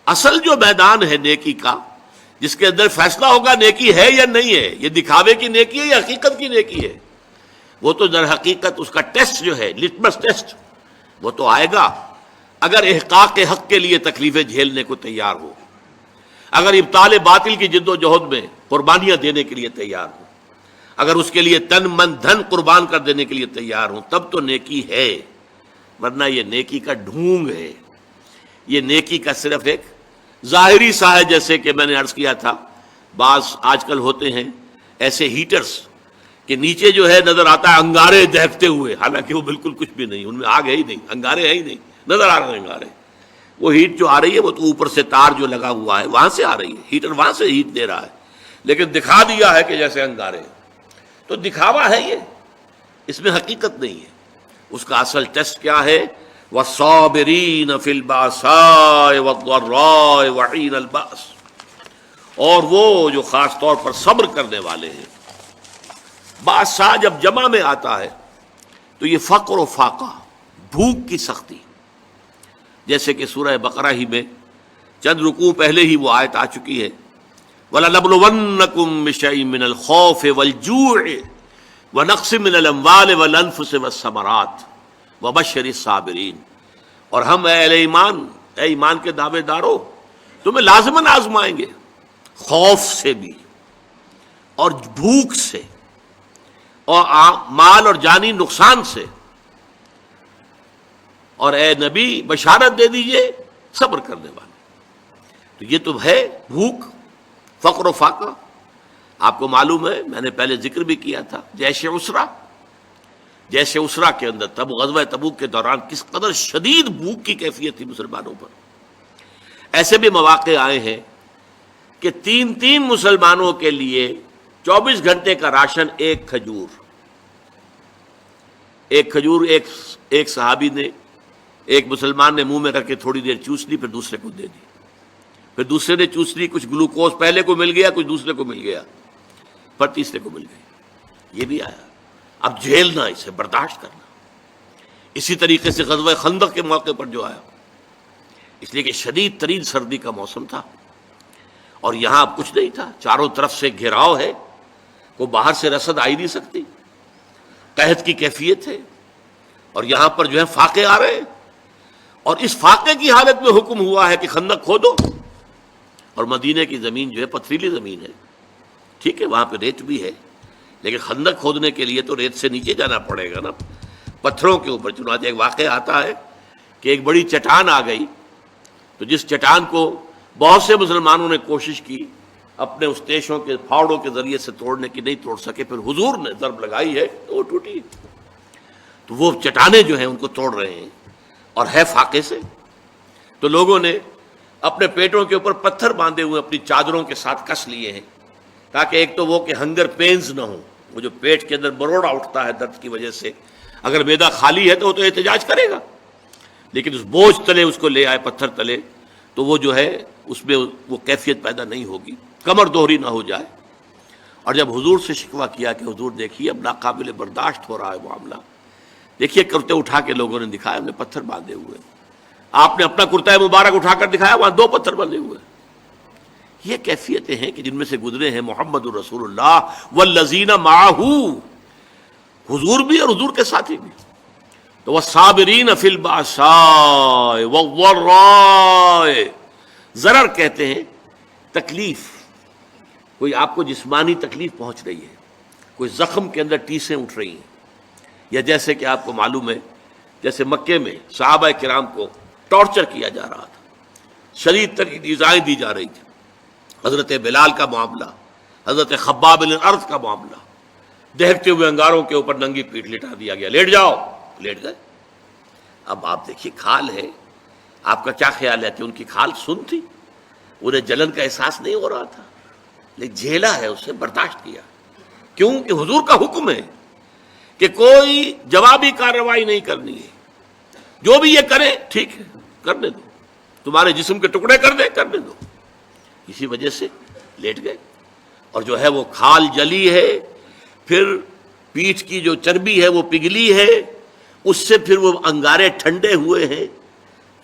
اصل جو میدان ہے نیکی کا، جس کے اندر فیصلہ ہوگا نیکی ہے یا نہیں ہے، یہ دکھاوے کی نیکی ہے یا حقیقت کی نیکی ہے، وہ تو در حقیقت اس کا ٹیسٹ جو ہے، لٹمس ٹیسٹ، وہ تو آئے گا اگر احقاق حق کے لیے تکلیفیں جھیلنے کو تیار ہو، اگر ابطال باطل کی جد و جہد میں قربانیاں دینے کے لیے تیار ہو، اگر اس کے لیے تن من دھن قربان کر دینے کے لیے تیار ہوں، تب تو نیکی ہے، ورنہ یہ نیکی کا ڈھونگ ہے، یہ نیکی کا صرف ایک ظاہری سا ہے۔ جیسے کہ میں نے عرض کیا تھا، بعض آج کل ہوتے ہیں ایسے ہیٹرز کہ نیچے جو ہے نظر آتا ہے انگارے دہکتے ہوئے، حالانکہ وہ بالکل کچھ بھی نہیں، ان میں آگ ہے ہی نہیں، انگارے ہیں ہی نہیں، نظر آ رہے ہیں انگارے۔ وہ ہیٹ جو آ رہی ہے وہ تو اوپر سے تار جو لگا ہوا ہے وہاں سے آ رہی ہے، ہیٹر وہاں سے ہیٹ دے رہا ہے، لیکن دکھا دیا ہے کہ جیسے انگارے ہیں۔ تو دکھاوا ہے یہ، اس میں حقیقت نہیں ہے۔ اس کا اصل ٹیسٹ کیا ہے؟ وَالصَّابِرِينَ فِي الْبَأْسَاءِ وَالضَّرَّاءِ وَحِينَ الْبَأْسِ، اور وہ جو خاص طور پر صبر کرنے والے ہیں۔ بادشاہ جب جمع میں آتا ہے تو یہ فقر و فاقہ، بھوک کی سختی، جیسے کہ سورہ بقرہ ہی میں چند رکوع پہلے ہی وہ آیت آ چکی ہے، وَلَنَبْلُوَنَّكُم بِشَيْءٍ مِّنَ الْخَوْفِ وَالْجُوعِ وَنَقْصٍ مِّنَ الْأَمْوَالِ وَالْأَنفُسِ وَالثَّمَرَاتِ وَبَشِّرِ الصَّابِرِينَ، اور ہم اے اہل ایمان، اے ایمان کے دعوے دارو، تمہیں لازماً آزمائیں گے، خوف سے بھی اور بھوک سے اور مال اور جانی نقصان سے، اور اے نبی بشارت دے دیجئے صبر کرنے والے۔ تو یہ تو ہے بھوک، فقر و فاقہ۔ آپ کو معلوم ہے، میں نے پہلے ذکر بھی کیا تھا، جیسے اسرا کے اندر تب غزوہ تبوک کے دوران کس قدر شدید بھوک کی کیفیت تھی مسلمانوں پر۔ ایسے بھی مواقع آئے ہیں کہ تین مسلمانوں کے لیے 24 گھنٹے کا راشن ایک کھجور ایک صحابی نے، ایک مسلمان نے منہ میں رکھ کے تھوڑی دیر چوس لی، پھر دوسرے کو دے دی، پھر دوسرے نے چوس لی، کچھ گلوکوز پہلے کو مل گیا، کچھ دوسرے کو مل گیا، پھر تیسرے کو مل گئی۔ یہ بھی آیا۔ اب جھیلنا، اسے برداشت کرنا۔ اسی طریقے سے غزوہ خندق کے موقع پر جو آیا، اس لیے کہ شدید ترین سردی کا موسم تھا اور یہاں اب کچھ نہیں تھا، چاروں طرف سے گھیراؤ ہے، کوئی باہر سے رسد آ ہی نہیں سکتی، قحط کی کیفیت ہے، اور یہاں پر جو ہے فاقے آ رہے ہیں، اور اس فاقے کی حالت میں حکم ہوا ہے کہ خندق کھودو، اور مدینے کی زمین جو ہے پتھریلی زمین ہے، ٹھیک ہے وہاں پہ ریت بھی ہے، لیکن خندق کھودنے کے لیے تو ریت سے نیچے جانا پڑے گا نا، پتھروں کے اوپر۔ چنانچہ ایک واقعہ آتا ہے کہ ایک بڑی چٹان آ گئی، تو جس چٹان کو بہت سے مسلمانوں نے کوشش کی اپنے اس تیشوں کے پھاوڑوں کے ذریعے سے توڑنے کی، نہیں توڑ سکے، پھر حضور نے ضرب لگائی ہے تو وہ ٹوٹی۔ تو وہ چٹانیں جو ہیں ان کو توڑ رہے ہیں، اور ہے فاقے سے، تو لوگوں نے اپنے پیٹوں کے اوپر پتھر باندھے ہوئے اپنی چادروں کے ساتھ کس لیے ہیں، تاکہ ایک تو وہ کہ ہنگر پینز نہ ہوں، وہ جو پیٹ کے اندر بروڑا اٹھتا ہے درد کی وجہ سے، اگر معدہ خالی ہے تو وہ تو احتجاج کرے گا، لیکن اس بوجھ تلے اس کو لے آئے پتھر تلے، تو وہ جو ہے اس میں وہ کیفیت پیدا نہیں ہوگی، کمر دوہری نہ ہو جائے۔ اور جب حضور سے شکوہ کیا کہ حضور دیکھیے اب ناقابل برداشت ہو رہا ہے معاملہ، دیکھیے کرتے اٹھا کے لوگوں نے دکھایا، ہم نے پتھر باندھے ہوئے، آپ نے اپنا کرتا مبارک اٹھا کر دکھایا، وہاں 2 پتھر بندھے ہوئے۔ یہ کیفیتیں ہیں کہ جن میں سے گزرے ہیں محمد الرسول اللہ والذین معہ، حضور بھی اور حضور کے ساتھی بھی۔ تو والصابرین فی البأساء والضراء، ضرر کہتے ہیں تکلیف، کوئی آپ کو جسمانی تکلیف پہنچ رہی ہے، کوئی زخم کے اندر ٹیسیں اٹھ رہی ہیں، یا جیسے کہ آپ کو معلوم ہے جیسے مکے میں صحابہ کرام کو ٹارچر کیا جا رہا تھا، شدید ترین ایذائیں دی جا رہی تھی، حضرت بلال کا معاملہ، حضرت خباب بن الارض کا معاملہ، دہکتے ہوئے انگاروں کے اوپر ننگی پیٹھ لٹا دیا گیا، لیٹ جاؤ، لیٹ گئے۔ اب آپ دیکھیے کھال ہے، آپ کا کیا خیال ہے کہ ان کی کھال سن تھی؟ انہیں جلن کا احساس نہیں ہو رہا تھا، لیکن جھیلا ہے، اسے برداشت کیا، کیوں کہ حضور کا حکم ہے کہ کوئی جوابی کارروائی نہیں کرنی ہے، جو بھی یہ کرے ٹھیک ہے کرنے دو، تمہارے جسم کے ٹکڑے کر دے کرنے دو۔ اسی وجہ سے لیٹ گئے، اور جو ہے وہ کھال جلی ہے، پھر پیٹھ کی جو چربی ہے وہ پگھلی ہے، اس سے پھر وہ انگارے ٹھنڈے ہوئے ہیں،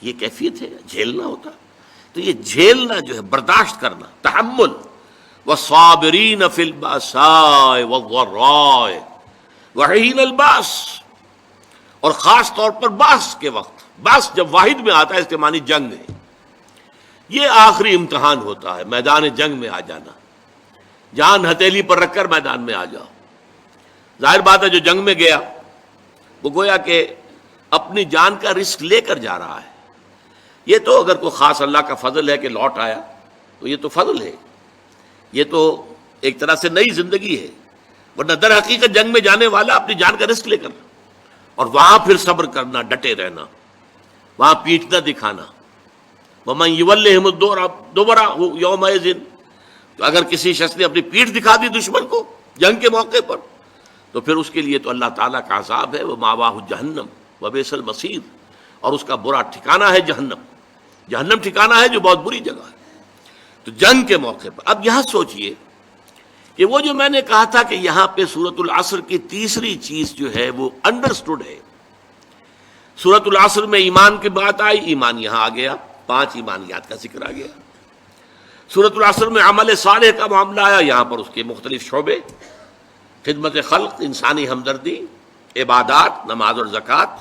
یہ کیفیت ہے، جھیلنا ہوتا۔ تو یہ جھیلنا جو ہے برداشت کرنا، تحمل، والصابرین فی البأساء والضراء وحین الباس، اور خاص طور پر باس کے وقت، باس جب واحد میں آتا ہے اس کے معنی جنگ ہے، یہ آخری امتحان ہوتا ہے، میدان جنگ میں آ جانا، جان ہتھیلی پر رکھ کر میدان میں آ جاؤ۔ ظاہر بات ہے جو جنگ میں گیا وہ گویا کہ اپنی جان کا رسک لے کر جا رہا ہے، یہ تو اگر کوئی خاص اللہ کا فضل ہے کہ لوٹ آیا تو یہ تو فضل ہے، یہ تو ایک طرح سے نئی زندگی ہے، ورنہ در حقیقت جنگ میں جانے والا اپنی جان کا رسک لے کر، اور وہاں پھر صبر کرنا، ڈٹے رہنا، وہاں پیٹھ نہ دکھانا۔ وَمَن يُوَلِّهِمُ الدُّبُرَ يَوْمَئِذٍ، تو اگر کسی شخص نے اپنی پیٹھ دکھا دی دشمن کو جنگ کے موقع پر، تو پھر اس کے لیے تو اللہ تعالیٰ کا عذاب ہے، وَمَأْوَاهُ جَهَنَّمُ وَبِئْسَ الْمَصِيرُ، اور اس کا برا ٹھکانہ ہے جہنم، جہنم ٹھکانہ ہے جو بہت بری جگہ ہے۔ تو جنگ کے موقع پر اب یہاں سوچئے کہ وہ جو میں نے کہا تھا کہ یہاں پہ سورۃ العصر کی تیسری چیز جو ہے وہ انڈرسٹوڈ ہے. سورۃ العصر میں ایمان کی بات آئی، ایمان یہاں آ گیا، 5 ایمانیات کا ذکر آ گیا. سورۃ العصر میں عمل صالح کا معاملہ آیا، یہاں پر اس کے مختلف شعبے، خدمت خلق، انسانی ہمدردی، عبادات، نماز اور زکوٰۃ،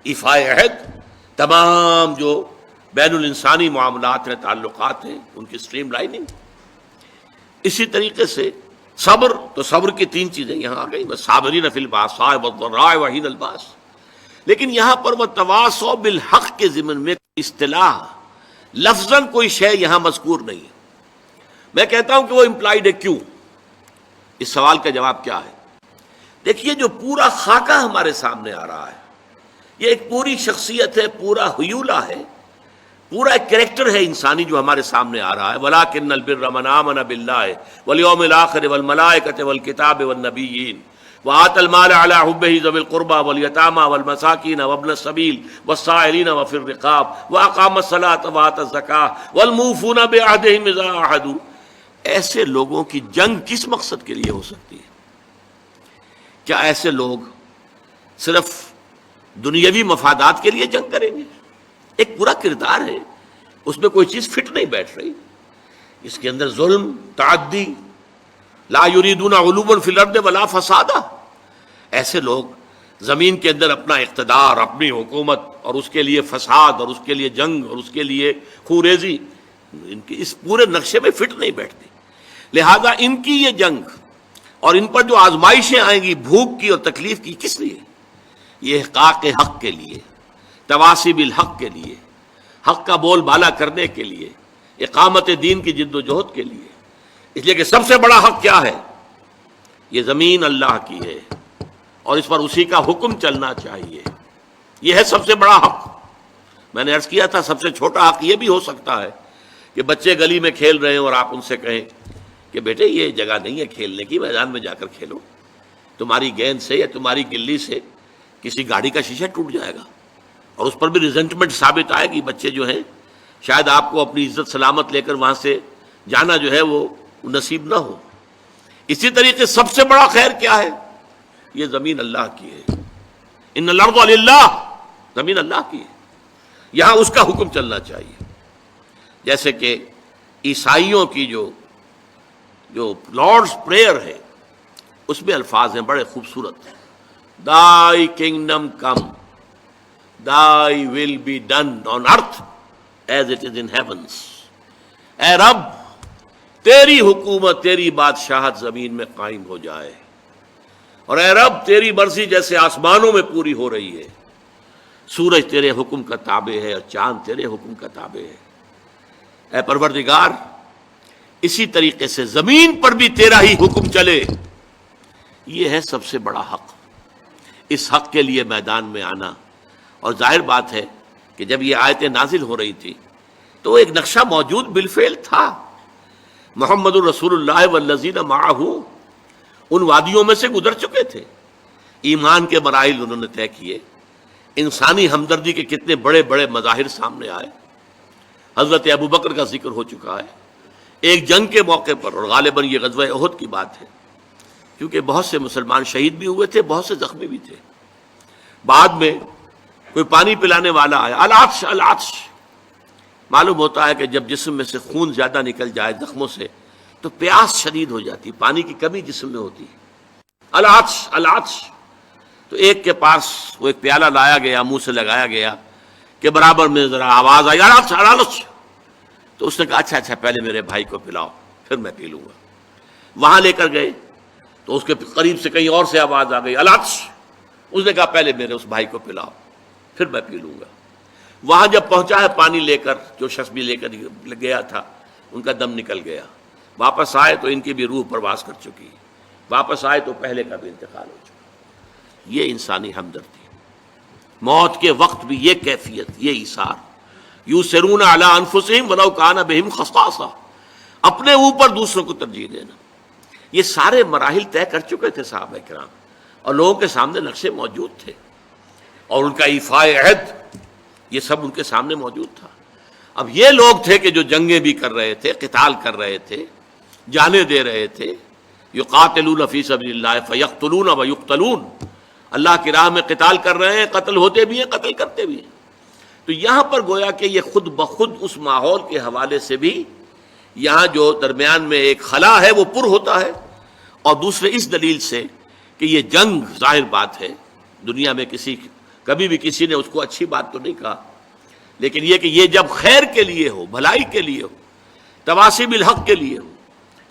ایفاء عہد، تمام جو بین الانسانی معاملات ہیں، تعلقات ہیں، ان کی سٹریم لائننگ. اسی طریقے سے صبر، تو صبر کی 3 چیزیں یہاں آ گئی، صابرین فی الباساء والضراء وحین الباس. لیکن یہاں پر وہ تواصوا بالحق کے ضمن میں اصطلاح لفظاً کوئی شے یہاں مذکور نہیں ہے. میں کہتا ہوں کہ وہ امپلائڈ ہے. کیوں؟ اس سوال کا جواب کیا ہے؟ دیکھیے، جو پورا خاکہ ہمارے سامنے آ رہا ہے، یہ ایک پوری شخصیت ہے، پورا حیولہ ہے، پورا ایک کریکٹر ہے انسانی جو ہمارے سامنے آ رہا ہے. وَلَٰكِنَّ الْبِرَّ مَنْ آمَنَ بِاللَّهِ وَالْيَوْمِ الْآخِرِ وَالْمَلَائِكَةِ وَالْكِتَابِ وَالنَّبِيِّينَ وَآتَى الْمَالَ عَلَىٰ حُبِّهِ ذَوِي الْقُرْبَىٰ وَالْيَتَامَىٰ وَالْمَسَاكِينَ وَابْنَ السَّبِيلِ وَالسَّائِلِينَ وَفِي الرِّقَابِ وَأَقَامَ الصَّلَاةَ وَآتَى الزَّكَاةَ وَالْمُوفُونَ بِعَهْدِهِمْ إِذَا عَاهَدُوا. ایسے لوگوں کی جنگ کس مقصد کے لیے ہو سکتی ہے؟ کیا ایسے لوگ صرف دنیاوی مفادات کے لیے جنگ کریں گے؟ ایک پورا کردار ہے، اس میں کوئی چیز فٹ نہیں بیٹھ رہی. اس کے اندر ظلم، تعدی، لا یریدون علوا فی الارض ولا فسادا. ایسے لوگ زمین کے اندر اپنا اقتدار، اپنی حکومت، اور اس کے لیے فساد، اور اس کے لیے جنگ، اور اس کے لیے خوریزی، ان کی اس پورے نقشے میں فٹ نہیں بیٹھتی. لہذا ان کی یہ جنگ اور ان پر جو آزمائشیں آئیں گی بھوک کی اور تکلیف کی، کس لیے؟ یہ احقاق حق کے لیے، تواصی بالحق کے لیے، حق کا بول بالا کرنے کے لیے، اقامت دین کی جد و جہد کے لیے. اس لیے کہ سب سے بڑا حق کیا ہے؟ یہ زمین اللہ کی ہے اور اس پر اسی کا حکم چلنا چاہیے. یہ ہے سب سے بڑا حق. میں نے عرض کیا تھا سب سے چھوٹا حق یہ بھی ہو سکتا ہے کہ بچے گلی میں کھیل رہے ہیں اور آپ ان سے کہیں کہ بیٹے یہ جگہ نہیں ہے کھیلنے کی، میدان میں جا کر کھیلو. تمہاری گیند سے یا تمہاری گلی سے کسی گاڑی کا شیشہ ٹوٹ جائے گا اور اس پر بھی ریزنٹمنٹ ثابت آئے گی. بچے جو ہیں شاید آپ کو اپنی عزت سلامت لے کر وہاں سے جانا جو ہے وہ نصیب نہ ہو. اسی طریقے سب سے بڑا خیر کیا ہے؟ یہ زمین اللہ کی ہے. ان الارض للہ، زمین اللہ کی ہے، یہاں اس کا حکم چلنا چاہیے. جیسے کہ عیسائیوں کی جو لارڈز پریئر ہے اس میں الفاظ ہیں بڑے خوبصورت. Thy kingdom come, thy will be done on earth as it is in heavens. اے رب تیری حکومت، تیری بادشاہت زمین میں قائم ہو جائے، اور اے رب تیری مرضی جیسے آسمانوں میں پوری ہو رہی ہے. سورج تیرے حکم کا تابع ہے اور چاند تیرے حکم کا تابع ہے. اے پروردگار اسی طریقے سے زمین پر بھی تیرا ہی حکم چلے. یہ ہے سب سے بڑا حق. اس حق کے لیے میدان میں آنا. اور ظاہر بات ہے کہ جب یہ آیتیں نازل ہو رہی تھی تو ایک نقشہ موجود بالفعل تھا. محمد الرسول اللہ والذین معہ ان وادیوں میں سے گزر چکے تھے. ایمان کے مراحل انہوں نے طے کیے. انسانی ہمدردی کے کتنے بڑے بڑے مظاہر سامنے آئے. حضرت ابوبکر کا ذکر ہو چکا ہے ایک جنگ کے موقع پر، اور غالباً یہ غزوہ احد کی بات ہے، کیونکہ بہت سے مسلمان شہید بھی ہوئے تھے، بہت سے زخمی بھی تھے. بعد میں کوئی پانی پلانے والا آیا، العطش العطش. معلوم ہوتا ہے کہ جب جسم میں سے خون زیادہ نکل جائے زخموں سے تو پیاس شدید ہو جاتی، پانی کی کمی جسم میں ہوتی ہے. العطش العطش. تو ایک کے پاس وہ ایک پیالہ لایا گیا، منہ سے لگایا گیا کہ برابر میں ذرا آواز آئی العطش العطش. تو اس نے کہا اچھا اچھا پہلے میرے بھائی کو پلاؤ پھر میں پی لوں گا. وہاں لے کر گئے تو اس کے قریب سے کہیں اور سے آواز آ گئی العطش. اس نے کہا پہلے میرے اس بھائی کو پلاؤ پھر میں پی لوں گا. وہاں جب پہنچا ہے پانی لے کر، جو شخص بھی لے کر گیا تھا ان کا دم نکل گیا. واپس آئے تو ان کی بھی روح پرواز کر چکی. واپس آئے تو پہلے کا بھی انتقال ہو چکا. یہ انسانی ہمدردی. موت کے وقت بھی یہ کیفیت، یہ ایثار. یؤثرون علی انفسہم ولو کان بہم خصاصہ. اپنے اوپر دوسروں کو ترجیح دینا. یہ سارے مراحل طے کر چکے تھے صحابہ کرام، اور لوگوں کے سامنے نقشے موجود تھے، اور ان کا ایفاء عہد یہ سب ان کے سامنے موجود تھا. اب یہ لوگ تھے کہ جو جنگیں بھی کر رہے تھے، قتال کر رہے تھے، جانیں دے رہے تھے، یقاتلون فی سبیل اللہ فیقتلون ویقتلون، اللہ کی راہ میں قتال کر رہے ہیں، قتل ہوتے بھی ہیں، قتل کرتے بھی ہیں۔ تو یہاں پر گویا کہ یہ خود بخود اس ماحول کے حوالے سے بھی یہاں جو درمیان میں ایک خلا ہے وہ پر ہوتا ہے، اور دوسرے اس دلیل سے کہ یہ جنگ ظاہر بات ہے، دنیا میں کبھی بھی کسی نے اس کو اچھی بات تو نہیں کہا، لیکن یہ کہ یہ جب خیر کے لیے ہو، بھلائی کے لیے ہو، تواصی بالحق کے لیے ہو،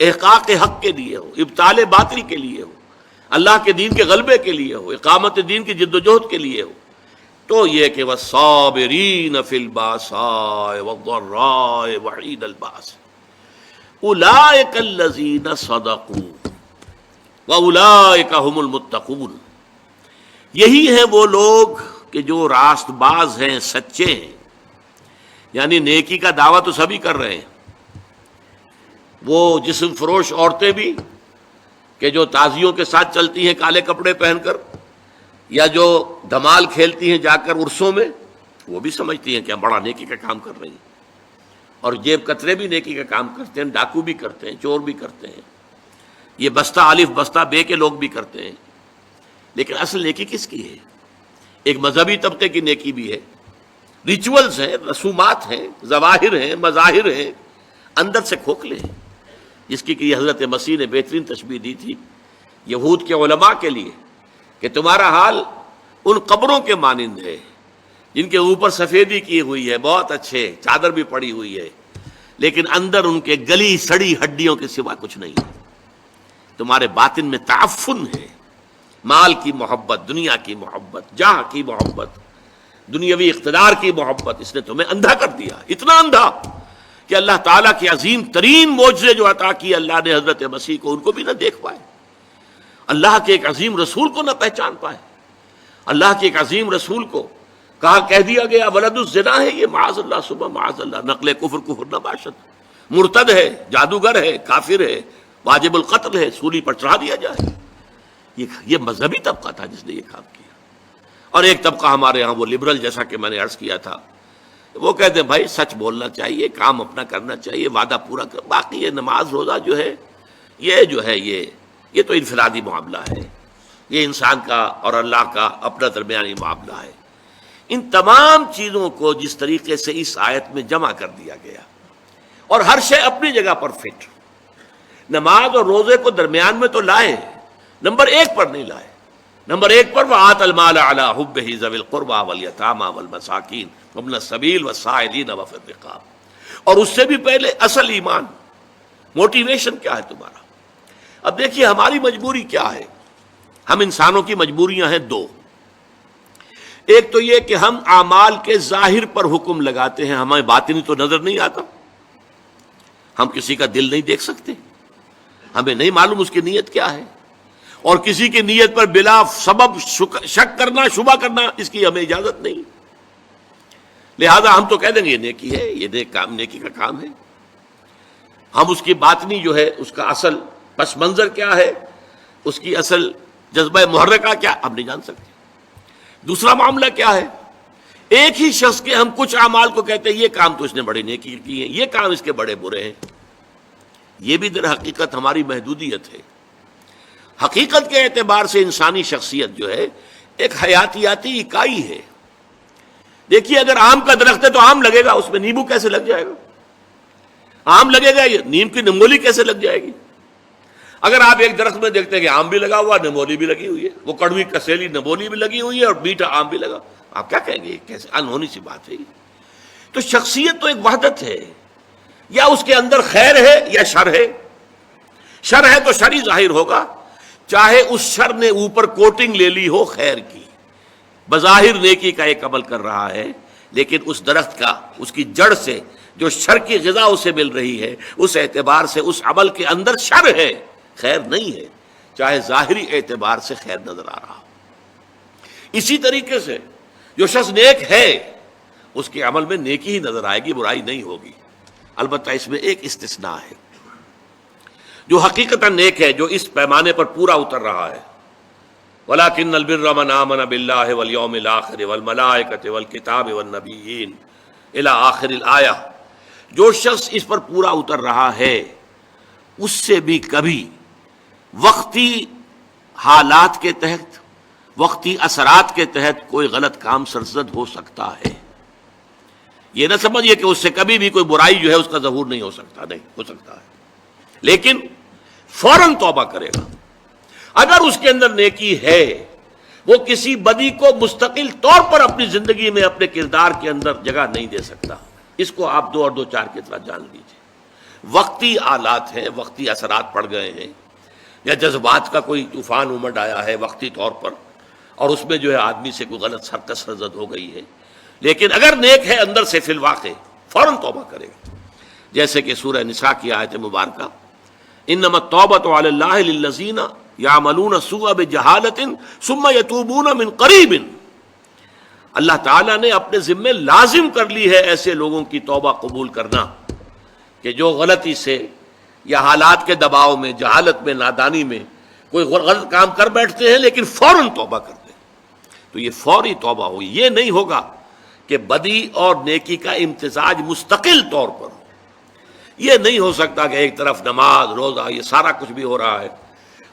احقاق حق کے لیے ہو، ابطال باطل کے لیے ہو، اللہ کے دین کے غلبے کے لیے ہو، اقامت دین کی جد و جہد کے لیے ہو، تو یہ کہ والصابرین فی الباساء والضراء وحین الباس اولئک الذین صدقوا واولئک هم المتقون، یہی ہیں وہ لوگ کہ جو راست باز ہیں، سچے ہیں، یعنی نیکی کا دعویٰ تو سبھی کر رہے ہیں، وہ جسم فروش عورتیں بھی کہ جو تازیوں کے ساتھ چلتی ہیں کالے کپڑے پہن کر، یا جو دھمال کھیلتی ہیں جا کر عرسوں میں، وہ بھی سمجھتی ہیں کہ ہم بڑا نیکی کا کام کر رہے ہیں، اور جیب کترے بھی نیکی کا کام کرتے ہیں، ڈاکو بھی کرتے ہیں، چور بھی کرتے ہیں، یہ بستہ الف بستہ بے کے لوگ بھی کرتے ہیں، لیکن اصل نیکی کس کی ہے؟ ایک مذہبی طبقے کی نیکی بھی ہے، ریچولز ہیں، رسومات ہیں، ظواہر ہیں، مظاہر ہیں، اندر سے کھوکھلے ہیں، جس کی کہ حضرت مسیح نے بہترین تشبیہ دی تھی یہود کے علماء کے لیے کہ تمہارا حال ان قبروں کے مانند ہے جن کے اوپر سفیدی کی ہوئی ہے، بہت اچھے، چادر بھی پڑی ہوئی ہے، لیکن اندر ان کے گلی سڑی ہڈیوں کے سوا کچھ نہیں ہے۔ تمہارے باطن میں تعفن ہے، مال کی محبت، دنیا کی محبت، جاہ کی محبت، دنیاوی اقتدار کی محبت، اس نے تمہیں اندھا کر دیا، اتنا اندھا کہ اللہ تعالیٰ کے عظیم ترین معجزے جو عطا کیے اللہ نے حضرت مسیح کو، ان کو بھی نہ دیکھ پائے، اللہ کے ایک عظیم رسول کو نہ پہچان پائے، اللہ کے ایک عظیم رسول کو کہہ دیا گیا ولد الزنا ہے، یہ معاذ اللہ صبح معاذ اللہ، نقل کفر نہ باشد، مرتد ہے، جادوگر ہے، کافر ہے، واجب القتل ہے، سولی پر چڑھا دیا جائے۔ یہ مذہبی طبقہ تھا جس نے یہ کام کیا، اور ایک طبقہ ہمارے ہاں وہ لبرل، جیسا کہ میں نے عرض کیا تھا، وہ کہتے ہیں بھائی سچ بولنا چاہیے، کام اپنا کرنا چاہیے، وعدہ پورا کر، باقی یہ نماز روزہ جو ہے یہ تو انفرادی معاملہ ہے، یہ انسان کا اور اللہ کا اپنا درمیانی معاملہ ہے۔ ان تمام چیزوں کو جس طریقے سے اس آیت میں جمع کر دیا گیا، اور ہر شے اپنی جگہ پر فٹ، نماز اور روزے کو درمیان میں تو لائے، نمبر ایک پر نہیں لائے، نمبر ایک پر وَآتَ الْمَالَ عَلَىٰ حُبِّهِ ذَوِي الْقُرْبَىٰ وَالْيَتَامَىٰ وَالْمَسَاكِينِ وَابْنَ السَّبِيلِ وَالسَّائِلِينَ وَفِي الرِّقَابِ، اور اس سے بھی پہلے اصل ایمان، موٹیویشن کیا ہے تمہارا؟ اب دیکھیے ہماری مجبوری کیا ہے، ہم انسانوں کی مجبوریاں ہیں دو، ایک تو یہ کہ ہم اعمال کے ظاہر پر حکم لگاتے ہیں، ہمیں باطنی تو نظر نہیں آتا، ہم کسی کا دل نہیں دیکھ سکتے، ہمیں نہیں معلوم اس کی نیت کیا ہے، اور کسی کی نیت پر بلا سبب شک کرنا، شبہ کرنا، اس کی ہمیں اجازت نہیں، لہذا ہم تو کہہ دیں گے یہ نیکی ہے، یہ نیکی کا کام ہے، ہم اس کی باطنی جو ہے، اس کا اصل پس منظر کیا ہے، اس کی اصل جذبہ محرکہ کیا، ہم نہیں جان سکتے۔ دوسرا معاملہ کیا ہے، ایک ہی شخص کے ہم کچھ اعمال کو کہتے ہیں یہ کام تو اس نے بڑی نیکی کی ہے، یہ کام اس کے بڑے برے ہیں، یہ بھی در حقیقت ہماری محدودیت ہے۔ حقیقت کے اعتبار سے انسانی شخصیت جو ہے ایک حیاتیاتی اکائی ہے۔ دیکھیے اگر آم کا درخت ہے تو آم لگے گا، اس میں نیمبو کیسے لگ جائے گا؟ آم لگے گا، نیم کی نمولی کیسے لگ جائے گی؟ اگر آپ ایک درخت میں دیکھتے ہیں کہ آم بھی لگا ہوا، نمولی بھی لگی ہوئی ہے، وہ کڑوی کسیلی نمولی بھی لگی ہوئی ہے اور میٹھا آم بھی لگا، آپ کیا کہیں گے؟ کیسے انہونی سی بات ہے۔ تو شخصیت تو ایک وحدت ہے، یا اس کے اندر خیر ہے یا شر ہے، شر ہے تو شر ہی ظاہر ہوگا، چاہے اس شر نے اوپر کوٹنگ لے لی ہو خیر کی، بظاہر نیکی کا ایک عمل کر رہا ہے، لیکن اس درخت کا، اس کی جڑ سے جو شر کی غذا اسے مل رہی ہے، اس اعتبار سے اس عمل کے اندر شر ہے، خیر نہیں ہے، چاہے ظاہری اعتبار سے خیر نظر آ رہا ہو۔ اسی طریقے سے جو شخص نیک ہے، اس کے عمل میں نیکی ہی نظر آئے گی، برائی نہیں ہوگی۔ البتہ اس میں ایک استثناء ہے، جو حقیقتاً نیک ہے، جو اس پیمانے پر پورا اتر رہا ہے، وَلَٰكِنَّ الْبِرَّ مَنْ آمَنَ بِاللَّهِ وَالْيَوْمِ الْآخِرِ وَالْمَلَائِكَةِ وَالْكِتَابِ وَالنَّبِيِّينَ الی آخر الآیہ، جو شخص اس پر پورا اتر رہا ہے اس سے بھی کبھی وقتی حالات کے تحت، وقتی اثرات کے تحت کوئی غلط کام سرزد ہو سکتا ہے۔ یہ نہ سمجھیے کہ اس سے کبھی بھی کوئی برائی جو ہے اس کا ظہور نہیں ہو سکتا، نہیں ہو سکتا ہے، لیکن فوراً توبہ کرے گا۔ اگر اس کے اندر نیکی ہے، وہ کسی بدی کو مستقل طور پر اپنی زندگی میں اپنے کردار کے اندر جگہ نہیں دے سکتا۔ اس کو آپ 2 اور 2 4 کی طرح جان لیجیے۔ وقتی آلات ہیں، وقتی اثرات پڑ گئے ہیں، یا جذبات کا کوئی طوفان امڈ آیا ہے وقتی طور پر، اور اس میں جو ہے آدمی سے کوئی غلط حرکت سرزد ہو گئی ہے، لیکن اگر نیک ہے اندر سے فی الواقع، فوراً توبہ کرے گا۔ جیسے کہ سورہ نساء کی آیت مبارکہ، انما التوبۃ علی اللہ للذین یعملون السوء بجہالۃ ثم یتوبون من قریب، اللہ تعالیٰ نے اپنے ذمے لازم کر لی ہے ایسے لوگوں کی توبہ قبول کرنا کہ جو غلطی سے یا حالات کے دباؤ میں، جہالت میں، نادانی میں کوئی غلط کام کر بیٹھتے ہیں لیکن فوراً توبہ کرتے ہیں۔ تو یہ فوری توبہ ہوئی، یہ نہیں ہوگا کہ بدی اور نیکی کا امتزاج مستقل طور پر ہو۔ یہ نہیں ہو سکتا کہ ایک طرف نماز، روزہ، یہ سارا کچھ بھی ہو رہا ہے،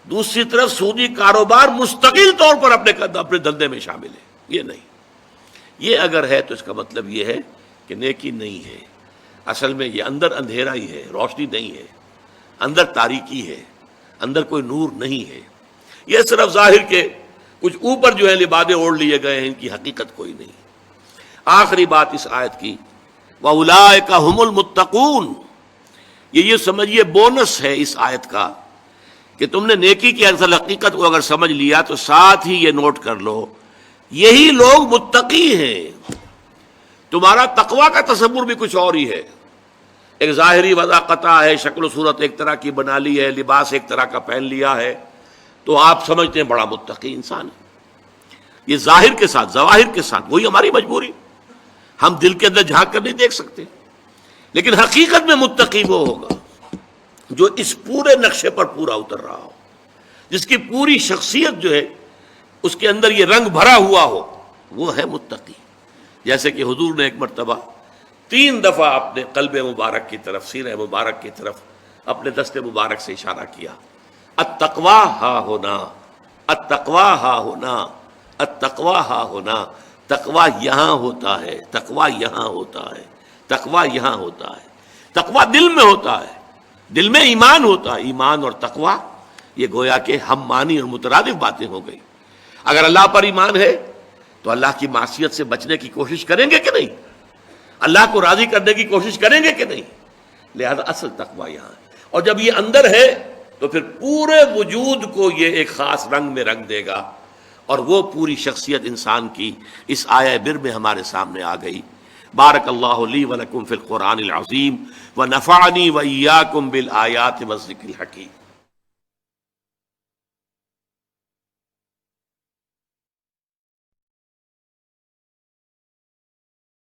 دوسری طرف سودی کاروبار مستقل طور پر اپنے دھندے میں شامل ہے، یہ نہیں۔ یہ اگر ہے تو اس کا مطلب یہ ہے کہ نیکی نہیں ہے۔ اصل میں یہ اندر اندھیرا ہی ہے، روشنی نہیں ہے، اندر تاریکی ہے، اندر کوئی نور نہیں ہے۔ یہ صرف ظاہر کے کچھ اوپر جو ہے لبادے اوڑھ لیے گئے ہیں، ان کی حقیقت کوئی نہیں۔ آخری بات اس آیت کی، وَأُولَٰئِكَ هُمُ الْمُتَّقُونَ، یہ سمجھیے بونس ہے اس آیت کا کہ تم نے نیکی کی اصل حقیقت کو اگر سمجھ لیا تو ساتھ ہی یہ نوٹ کر لو، یہی لوگ متقی ہیں۔ تمہارا تقویٰ کا تصور بھی کچھ اور ہی ہے، ایک ظاہری وضاقتہ ہے، شکل و صورت ایک طرح کی بنا لی ہے، لباس ایک طرح کا پہن لیا ہے، تو آپ سمجھتے ہیں بڑا متقی انسان ہے۔ یہ ظاہر کے ساتھ، ظواہر کے ساتھ، وہی ہماری مجبوری، ہم دل کے اندر جھانک کر نہیں دیکھ سکتے، لیکن حقیقت میں متقی وہ ہوگا جو اس پورے نقشے پر پورا اتر رہا ہو، جس کی پوری شخصیت جو ہے اس کے اندر یہ رنگ بھرا ہوا ہو، وہ ہے متقی۔ جیسے کہ حضور نے ایک مرتبہ 3 دفعہ اپنے قلب مبارک کی طرف، سینہ مبارک کی طرف اپنے دست مبارک سے اشارہ کیا، التقویٰ ہا ہونا، التقویٰ ہا ہونا، التقویٰ ہا ہونا، تقویٰ یہاں ہوتا ہے، تقویٰ یہاں ہوتا ہے، تقویٰ یہاں ہوتا ہے۔ تقویٰ دل میں ہوتا ہے، دل میں ایمان ہوتا ہے۔ ایمان اور تقویٰ یہ گویا کہ ہم معنی اور مترادف باتیں ہو گئی۔ اگر اللہ پر ایمان ہے تو اللہ کی معصیت سے بچنے کی کوشش کریں گے کہ نہیں؟ اللہ کو راضی کرنے کی کوشش کریں گے کہ نہیں؟ لہذا اصل تقویٰ یہاں ہے، اور جب یہ اندر ہے تو پھر پورے وجود کو یہ ایک خاص رنگ میں رنگ دے گا، اور وہ پوری شخصیت انسان کی اس آیہ بر میں ہمارے سامنے آ گئی۔ بارک اللہ لی ولکم فی القرآن العظیم ونفعنی وإیاکم بالآیات والذکر الحکیم۔